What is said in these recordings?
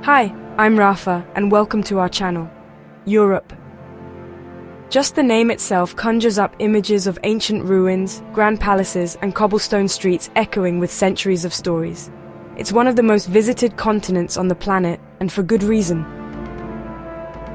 Hi, I'm Rafa, and welcome to our channel, Europe. Just the name itself conjures up images of ancient ruins, grand palaces, and cobblestone streets echoing with centuries of stories. It's one of the most visited continents on the planet, and for good reason.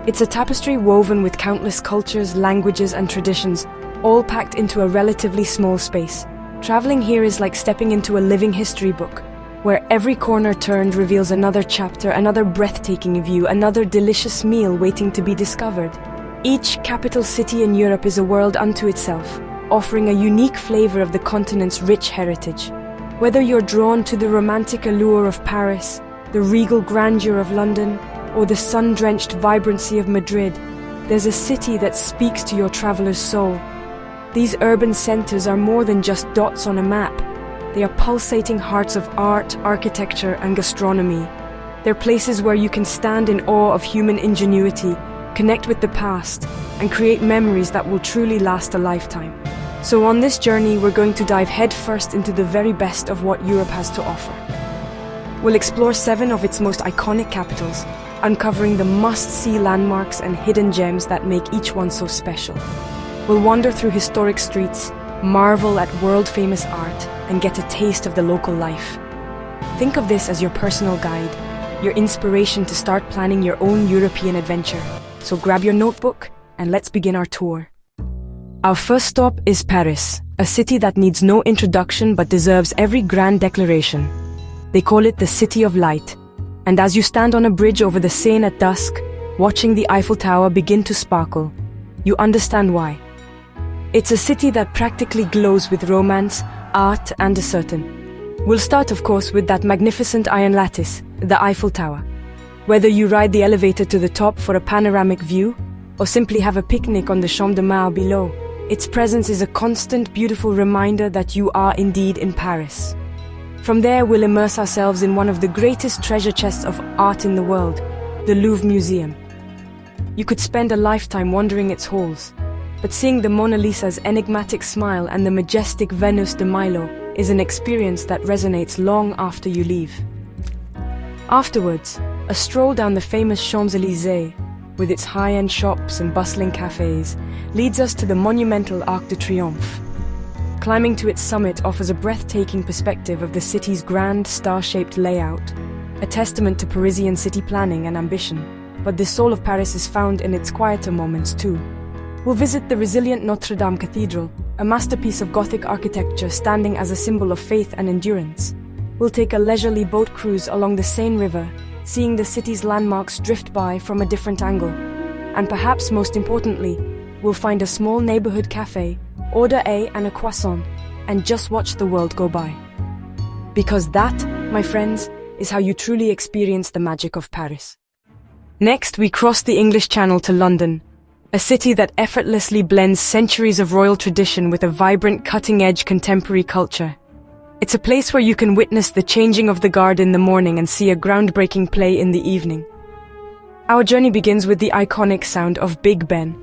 It's a tapestry woven with countless cultures, languages, and traditions, all packed into a relatively small space. Traveling here is like stepping into a living history book, where every corner turned reveals another chapter, another breathtaking view, another delicious meal waiting to be discovered. Each capital city in Europe is a world unto itself, offering a unique flavor of the continent's rich heritage. Whether you're drawn to the romantic allure of Paris, the regal grandeur of London, or the sun-drenched vibrancy of Madrid, there's a city that speaks to your traveler's soul. These urban centers are more than just dots on a map. They are pulsating hearts of art, architecture, and gastronomy. They're places where you can stand in awe of human ingenuity, connect with the past, and create memories that will truly last a lifetime. So on this journey, we're going to dive headfirst into the very best of what Europe has to offer. We'll explore 7 of its most iconic capitals, uncovering the must-see landmarks and hidden gems that make each one so special. We'll wander through historic streets, marvel at world-famous art, and get a taste of the local life. Think of this as your personal guide, your inspiration to start planning your own European adventure. So grab your notebook and let's begin our tour. Our first stop is Paris, a city that needs no introduction but deserves every grand declaration. They call it the City of Light, and as you stand on a bridge over the Seine at dusk, watching the Eiffel Tower begin to sparkle, you understand why. It's a city that practically glows with romance, art, and a certain. We'll start, of course, with that magnificent iron lattice, the Eiffel Tower. Whether you ride the elevator to the top for a panoramic view, or simply have a picnic on the Champ de Mars below, its presence is a constant, beautiful reminder that you are indeed in Paris. From there, we'll immerse ourselves in one of the greatest treasure chests of art in the world, the Louvre Museum. You could spend a lifetime wandering its halls, but seeing the Mona Lisa's enigmatic smile and the majestic Venus de Milo is an experience that resonates long after you leave. Afterwards, a stroll down the famous Champs-Élysées, with its high-end shops and bustling cafes, leads us to the monumental Arc de Triomphe. Climbing to its summit offers a breathtaking perspective of the city's grand, star-shaped layout, a testament to Parisian city planning and ambition. But the soul of Paris is found in its quieter moments too. We'll visit the resilient Notre Dame Cathedral, a masterpiece of Gothic architecture standing as a symbol of faith and endurance. We'll take a leisurely boat cruise along the Seine River, seeing the city's landmarks drift by from a different angle. And perhaps most importantly, we'll find a small neighborhood cafe, order a croissant, and just watch the world go by. Because that, my friends, is how you truly experience the magic of Paris. Next, we cross the English Channel to London, a city that effortlessly blends centuries of royal tradition with a vibrant, cutting-edge contemporary culture. It's a place where you can witness the changing of the guard in the morning and see a groundbreaking play in the evening. Our journey begins with the iconic sound of Big Ben,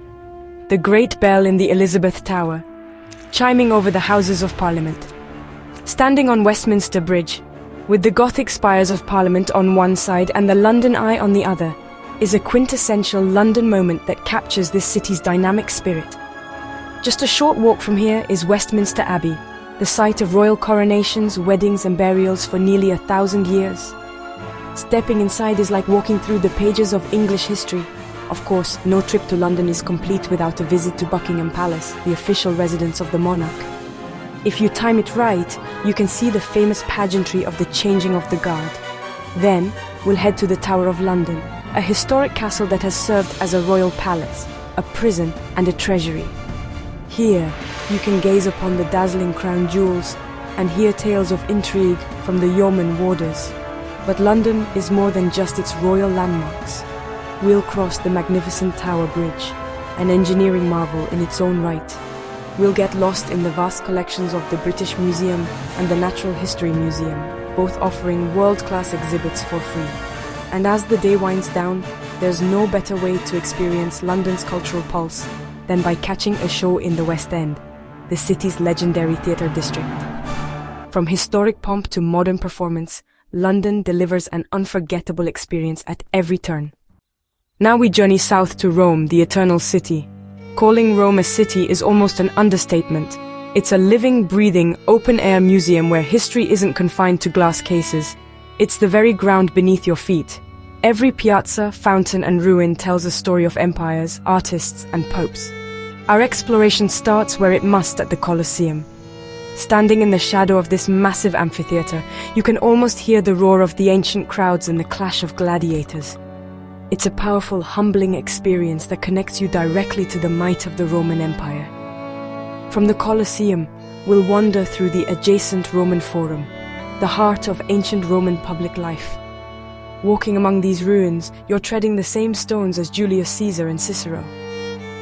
the great bell in the Elizabeth Tower, chiming over the Houses of Parliament. Standing on Westminster Bridge, with the Gothic spires of Parliament on one side and the London Eye on the other, is a quintessential London moment that captures this city's dynamic spirit. Just a short walk from here is Westminster Abbey, the site of royal coronations, weddings and burials for nearly 1,000 years. Stepping inside is like walking through the pages of English history. Of course, no trip to London is complete without a visit to Buckingham Palace, the official residence of the monarch. If you time it right, you can see the famous pageantry of the changing of the guard. Then, we'll head to the Tower of London, a historic castle that has served as a royal palace, a prison, and a treasury. Here, you can gaze upon the dazzling crown jewels and hear tales of intrigue from the yeoman warders. But London is more than just its royal landmarks. We'll cross the magnificent Tower Bridge, an engineering marvel in its own right. We'll get lost in the vast collections of the British Museum and the Natural History Museum, both offering world-class exhibits for free. And as the day winds down, there's no better way to experience London's cultural pulse than by catching a show in the West End, the city's legendary theatre district. From historic pomp to modern performance, London delivers an unforgettable experience at every turn. Now we journey south to Rome, the eternal city. Calling Rome a city is almost an understatement. It's a living, breathing, open-air museum where history isn't confined to glass cases. It's the very ground beneath your feet. Every piazza, fountain, and ruin tells a story of empires, artists, and popes. Our exploration starts where it must, at the Colosseum. Standing in the shadow of this massive amphitheater, you can almost hear the roar of the ancient crowds and the clash of gladiators. It's a powerful, humbling experience that connects you directly to the might of the Roman Empire. From the Colosseum, we'll wander through the adjacent Roman Forum, the heart of ancient Roman public life. Walking among these ruins, you're treading the same stones as Julius Caesar and Cicero.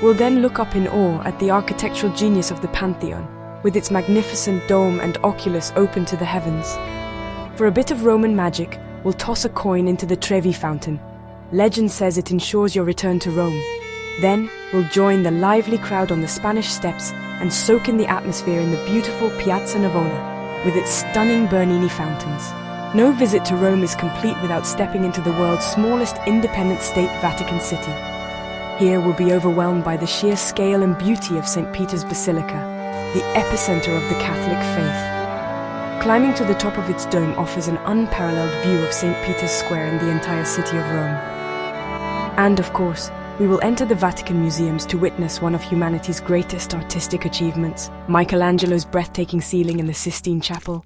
We'll then look up in awe at the architectural genius of the Pantheon, with its magnificent dome and oculus open to the heavens. For a bit of Roman magic, we'll toss a coin into the Trevi fountain. Legend says it ensures your return to Rome. Then, we'll join the lively crowd on the Spanish steps and soak in the atmosphere in the beautiful Piazza Navona, with its stunning Bernini fountains. No visit to Rome is complete without stepping into the world's smallest independent state, Vatican City. Here we'll be overwhelmed by the sheer scale and beauty of St. Peter's Basilica, the epicenter of the Catholic faith. Climbing to the top of its dome offers an unparalleled view of St. Peter's Square and the entire city of Rome. And of course, we will enter the Vatican museums to witness one of humanity's greatest artistic achievements, Michelangelo's breathtaking ceiling in the Sistine Chapel.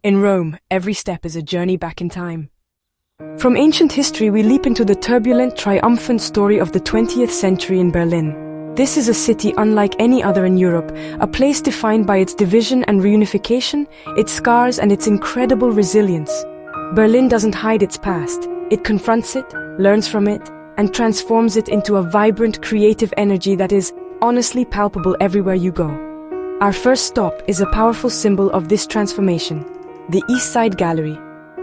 In Rome, every step is a journey back in time. From ancient history, we leap into the turbulent, triumphant story of the 20th century in Berlin. This is a city unlike any other in Europe, a place defined by its division and reunification, its scars and its incredible resilience. Berlin doesn't hide its past. It confronts it, learns from it, and transforms it into a vibrant, creative energy that is honestly palpable everywhere you go. Our first stop is a powerful symbol of this transformation, the East Side Gallery,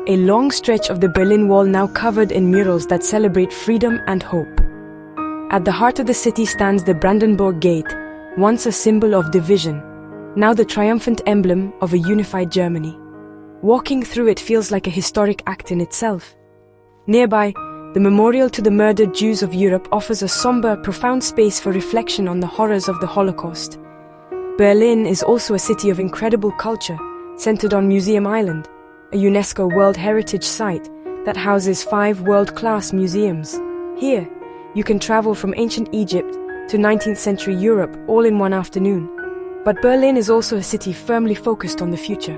a long stretch of the Berlin Wall now covered in murals that celebrate freedom and hope. At the heart of the city stands the Brandenburg Gate, once a symbol of division, now the triumphant emblem of a unified Germany. Walking through it feels like a historic act in itself. Nearby, the Memorial to the Murdered Jews of Europe offers a somber, profound space for reflection on the horrors of the Holocaust. Berlin is also a city of incredible culture, centered on Museum Island, a UNESCO World Heritage Site that houses 5 world-class museums. Here, you can travel from ancient Egypt to 19th century Europe all in one afternoon. But Berlin is also a city firmly focused on the future.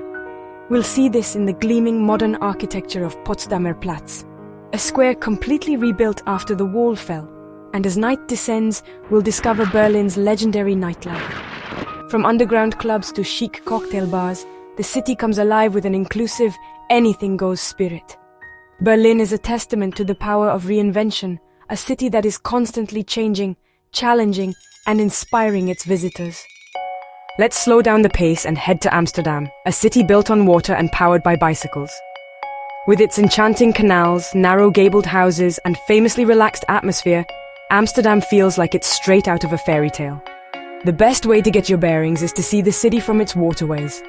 We'll see this in the gleaming modern architecture of Potsdamer Platz, a square completely rebuilt after the wall fell. And as night descends, we'll discover Berlin's legendary nightlife. From underground clubs to chic cocktail bars, the city comes alive with an inclusive, anything-goes spirit. Berlin is a testament to the power of reinvention, a city that is constantly changing, challenging, and inspiring its visitors. Let's slow down the pace and head to Amsterdam, a city built on water and powered by bicycles. With its enchanting canals, narrow gabled houses, and famously relaxed atmosphere, Amsterdam feels like it's straight out of a fairy tale. The best way to get your bearings is to see the city from its waterways.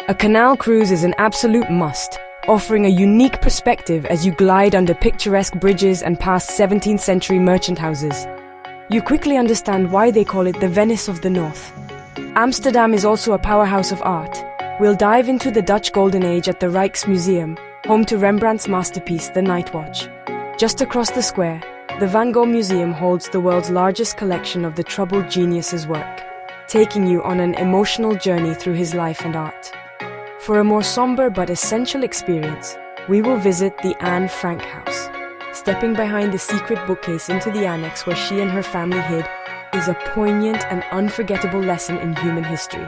A canal cruise is an absolute must, offering a unique perspective as you glide under picturesque bridges and past 17th century merchant houses. You quickly understand why they call it the Venice of the North. Amsterdam is also a powerhouse of art. We'll dive into the Dutch Golden Age at the Rijksmuseum, home to Rembrandt's masterpiece, The Night Watch. Just across the square, the Van Gogh Museum holds the world's largest collection of the troubled genius's work, taking you on an emotional journey through his life and art. For a more somber but essential experience, we will visit the Anne Frank house. Stepping behind the secret bookcase into the annex where she and her family hid is a poignant and unforgettable lesson in human history.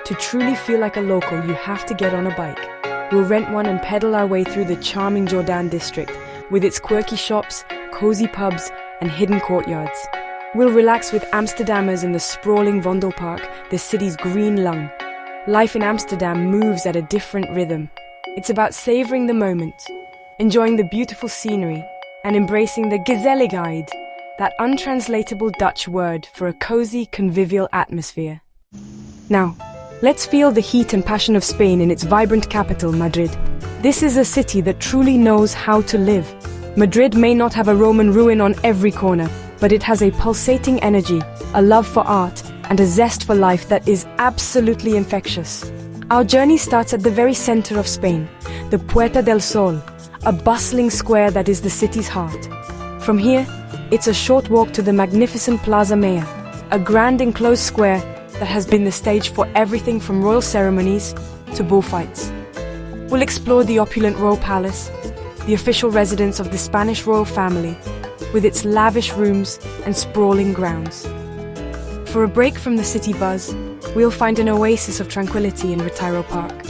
To truly feel like a local, you have to get on a bike. We'll rent one and pedal our way through the charming Jordan district, with its quirky shops, cozy pubs, and hidden courtyards. We'll relax with Amsterdammers in the sprawling Vondelpark, the city's green lung. Life in Amsterdam moves at a different rhythm. It's about savoring the moment, enjoying the beautiful scenery, and embracing the gezelligheid, that untranslatable Dutch word for a cozy, convivial atmosphere. Now, let's feel the heat and passion of Spain in its vibrant capital, Madrid. This is a city that truly knows how to live. Madrid may not have a Roman ruin on every corner, but it has a pulsating energy, a love for art, and a zest for life that is absolutely infectious. Our journey starts at the very center of Spain, the Puerta del Sol, a bustling square that is the city's heart. From here, it's a short walk to the magnificent Plaza Mayor, a grand enclosed square that has been the stage for everything from royal ceremonies to bullfights. We'll explore the opulent royal palace, the official residence of the Spanish royal family, with its lavish rooms and sprawling grounds. For a break from the city buzz, we'll find an oasis of tranquility in Retiro Park.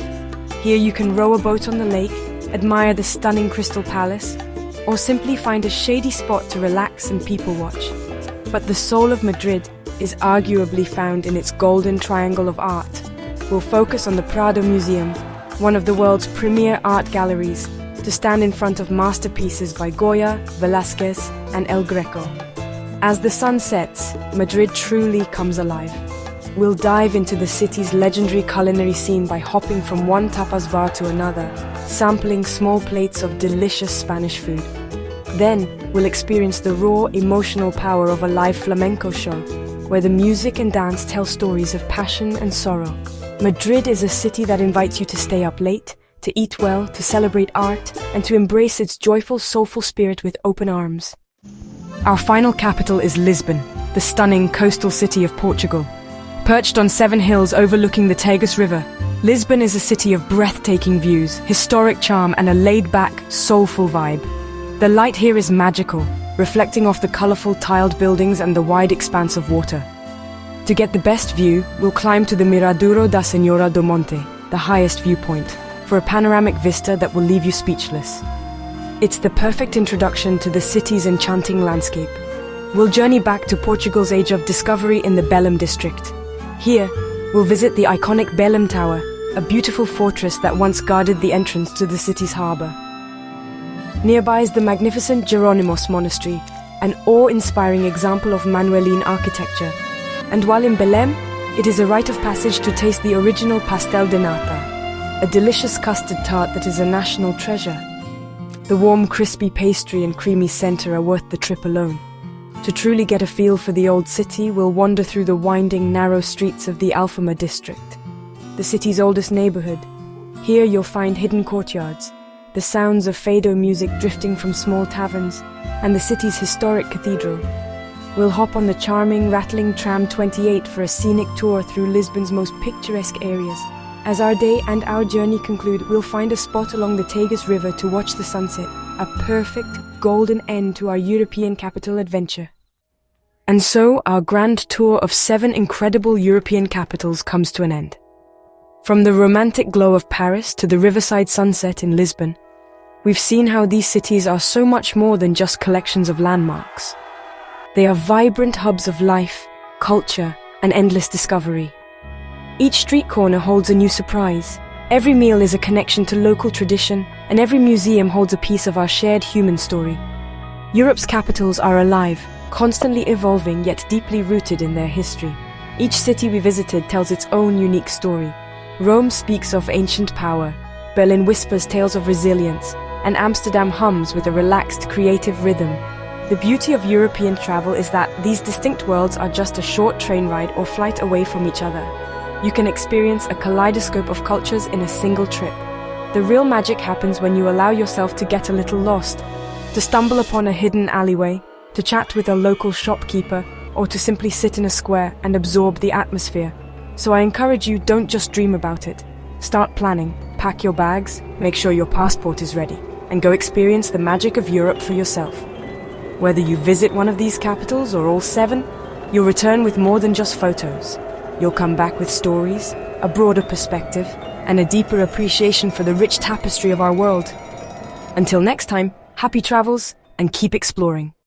Here you can row a boat on the lake, admire the stunning Crystal Palace, or simply find a shady spot to relax and people watch. But the soul of Madrid is arguably found in its golden triangle of art. We'll focus on the Prado Museum, one of the world's premier art galleries, to stand in front of masterpieces by Goya, Velázquez, and El Greco. As the sun sets, Madrid truly comes alive. We'll dive into the city's legendary culinary scene by hopping from one tapas bar to another, sampling small plates of delicious Spanish food. Then, we'll experience the raw, emotional power of a live flamenco show, where the music and dance tell stories of passion and sorrow. Madrid is a city that invites you to stay up late, to eat well, to celebrate art, and to embrace its joyful, soulful spirit with open arms. Our final capital is Lisbon, the stunning coastal city of Portugal. Perched on 7 hills overlooking the Tagus River, Lisbon is a city of breathtaking views, historic charm, and a laid-back, soulful vibe. The light here is magical, reflecting off the colorful tiled buildings and the wide expanse of water. To get the best view, we'll climb to the Miraduro da Senhora do Monte, the highest viewpoint, for a panoramic vista that will leave you speechless. It's the perfect introduction to the city's enchanting landscape. We'll journey back to Portugal's age of discovery in the Belém district. Here, we'll visit the iconic Belém Tower, a beautiful fortress that once guarded the entrance to the city's harbor. Nearby is the magnificent Jerónimos Monastery, an awe-inspiring example of Manueline architecture. And while in Belém, it is a rite of passage to taste the original pastel de nata, a delicious custard tart that is a national treasure. The warm, crispy pastry and creamy center are worth the trip alone. To truly get a feel for the old city, we'll wander through the winding, narrow streets of the Alfama district, the city's oldest neighborhood. Here you'll find hidden courtyards, the sounds of fado music drifting from small taverns, and the city's historic cathedral. We'll hop on the charming, rattling tram 28 for a scenic tour through Lisbon's most picturesque areas. As our day and our journey conclude, we'll find a spot along the Tagus River to watch the sunset, a perfect, golden end to our European capital adventure. And so, our grand tour of 7 incredible European capitals comes to an end. From the romantic glow of Paris to the riverside sunset in Lisbon, we've seen how these cities are so much more than just collections of landmarks. They are vibrant hubs of life, culture, and endless discovery. Each street corner holds a new surprise. Every meal is a connection to local tradition, and every museum holds a piece of our shared human story. Europe's capitals are alive, constantly evolving yet deeply rooted in their history. Each city we visited tells its own unique story. Rome speaks of ancient power, Berlin whispers tales of resilience, and Amsterdam hums with a relaxed, creative rhythm. The beauty of European travel is that these distinct worlds are just a short train ride or flight away from each other. You can experience a kaleidoscope of cultures in a single trip. The real magic happens when you allow yourself to get a little lost, to stumble upon a hidden alleyway, to chat with a local shopkeeper, or to simply sit in a square and absorb the atmosphere. So I encourage you, don't just dream about it. Start planning, pack your bags, make sure your passport is ready, and go experience the magic of Europe for yourself. Whether you visit one of these capitals or all 7, you'll return with more than just photos. You'll come back with stories, a broader perspective, and a deeper appreciation for the rich tapestry of our world. Until next time, happy travels and keep exploring.